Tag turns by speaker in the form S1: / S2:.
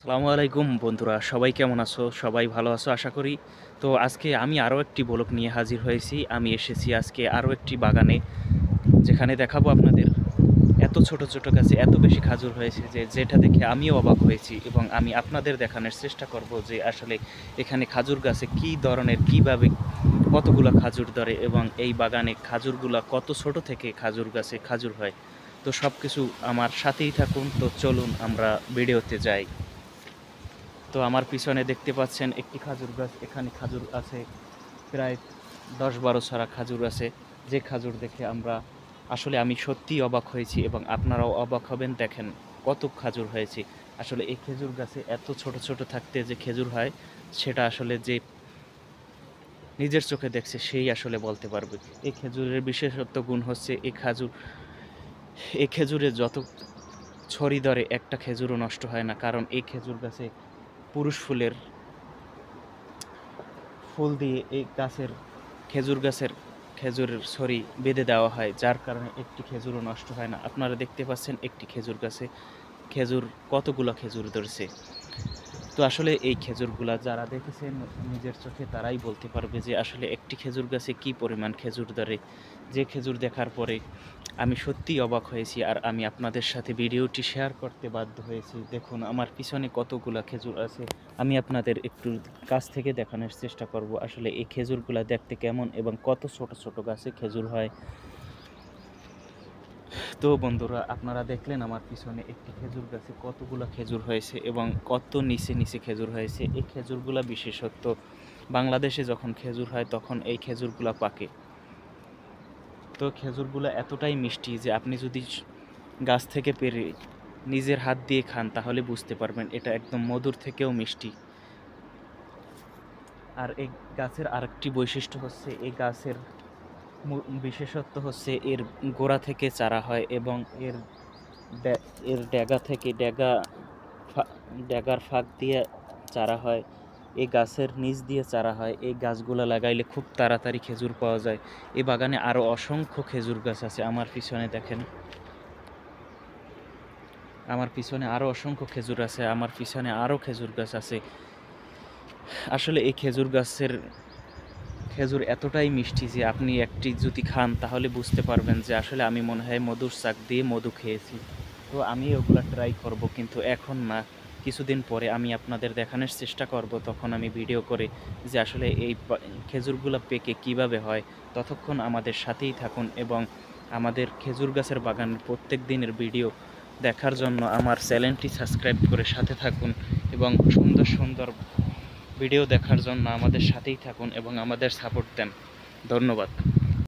S1: আসসালামু আলাইকুম বন্ধুরা, সবাই কেমন আছো? সবাই ভালো আছো আশা করি। তো আজকে আমি আরও একটি ব্লগ নিয়ে হাজির হয়েছি। আমি এসেছি আজকে আরও একটি বাগানে, যেখানে দেখাবো আপনাদের এত ছোট ছোট গাছে এত বেশি খাজুর হয়েছে যে যেটা দেখে আমিও অবাক হয়েছি, এবং আমি আপনাদের দেখানোর চেষ্টা করব যে আসলে এখানে খাজুর গাছে কী ধরনের কীভাবে কতগুলো খাজুর ধরে, এবং এই বাগানে খাজুরগুলা কত ছোট থেকে খাজুর গাছে খাজুর হয়। তো সব কিছু আমার সাথেই থাকুন। তো চলুন আমরা ভিডিওতে যাই। তো আমার পিছনে দেখতে পাচ্ছেন একটি খাজুর গাছ। এখানে খাজুর আছে প্রায় 10-12 ছড়া খাজুর আছে, যে খাজুর দেখে আমি সত্যিই অবাক হয়েছি, এবং আপনারাও অবাক হবেন। দেখেন কত খাজুর হয়েছে। আসলে এই খেজুর গাছে এত ছোট ছোট থাকতে যে খেজুর হয়, সেটা আসলে যে নিজের চোখে দেখছে সেই আসলে বলতে পারবে। এই খেজুরের বিশেষত্ব গুণ হচ্ছে এই খেজুরে যত ছড়ি ধরে একটা খেজুরও নষ্ট হয় না, কারণ এই খেজুর গাছে পুরুষ ফুল দিয়ে এই খেজুর গাছের খেজুরের ছড়ি বেঁধে দেওয়া হয়, যার কারণে একটি খেজুরও নষ্ট হয় না। আপনারা দেখতে পাচ্ছেন একটি খেজুর গাছে কতগুলো খেজুর ধরছে। তো আসলে এই খেজুরগুলা যারা দেখেছেন নিজের চোখে, তারাই বলতে পারবে যে আসলে একটি খেজুর গাছে কী পরিমাণ খেজুর ধরে। যে খেজুর দেখার পরে আমি সত্যিই অবাক হয়েছি, আর আমি আপনাদের সাথে ভিডিওটি শেয়ার করতে বাধ্য হয়েছি। দেখুন আমার পিছনে কতগুলা খেজুর আছে। আমি আপনাদের একটু কাছ থেকে দেখানোর চেষ্টা করব আসলে এই খেজুরগুলা দেখতে কেমন, এবং কত ছোট ছোট গাছে খেজুর হয়। তো বন্ধুরা, আপনারা দেখলেন আমার পিছনে একটি খেজুর গাছে কতগুলো খেজুর হয়েছে, এবং কত নিচে নিচে খেজুর হয়েছে। এই খেজুরগুলা বিশেষত বাংলাদেশে যখন খেজুর হয় তখন এই খেজুরগুলা পাকে। তো খেজুরগুলো এতটাই মিষ্টি যে আপনি যদি গাছ থেকে পেড়ে নিজের হাত দিয়ে খান তাহলে বুঝতে পারবেন এটা একদম মধুর থেকেও মিষ্টি। আর এই গাছের আরেকটি বৈশিষ্ট্য হচ্ছে, এই গাছের বিশেষত্ব হচ্ছে এর গোড়া থেকে চারা হয়, এবং এর ড্যাগার ফাঁক দিয়ে চারা হয়। এই গাছের নিচ দিয়ে চারা হয়। এই গাছগুলো লাগাইলে খুব তাড়াতাড়ি খেজুর পাওয়া যায়। এই বাগানে আরও অসংখ্য খেজুর গাছ আছে। আমার পিছনে দেখেন, আমার পিছনে আরও অসংখ্য খেজুর আছে, আমার পিছনে আরও খেজুর গাছ আছে। আসলে এই খেজুর এতটাই মিষ্টি যে আপনি একটি যদি খান তাহলে বুঝতে পারবেন যে আসলে আমি মনে হয় মধুর শাক দিয়ে মধু খেয়েছি। তো আমি ওগুলো ট্রাই করব, কিন্তু এখন না, কিছুদিন পরে আমি আপনাদের দেখানোর চেষ্টা করব। তখন আমি ভিডিও করে যে আসলে এই খেজুরগুলো পেকে কিভাবে হয়। ততক্ষণ আমাদের সাথেই থাকুন, এবং আমাদের খেজুর গাছের বাগানের প্রত্যেক দিনের ভিডিও দেখার জন্য আমার চ্যানেলটি সাবস্ক্রাইব করে সাথে থাকুন, এবং সুন্দর সুন্দর ভিডিও দেখার জন্য আমাদের সাথেই থাকুন এবং আমাদের সাপোর্ট দেন। ধন্যবাদ।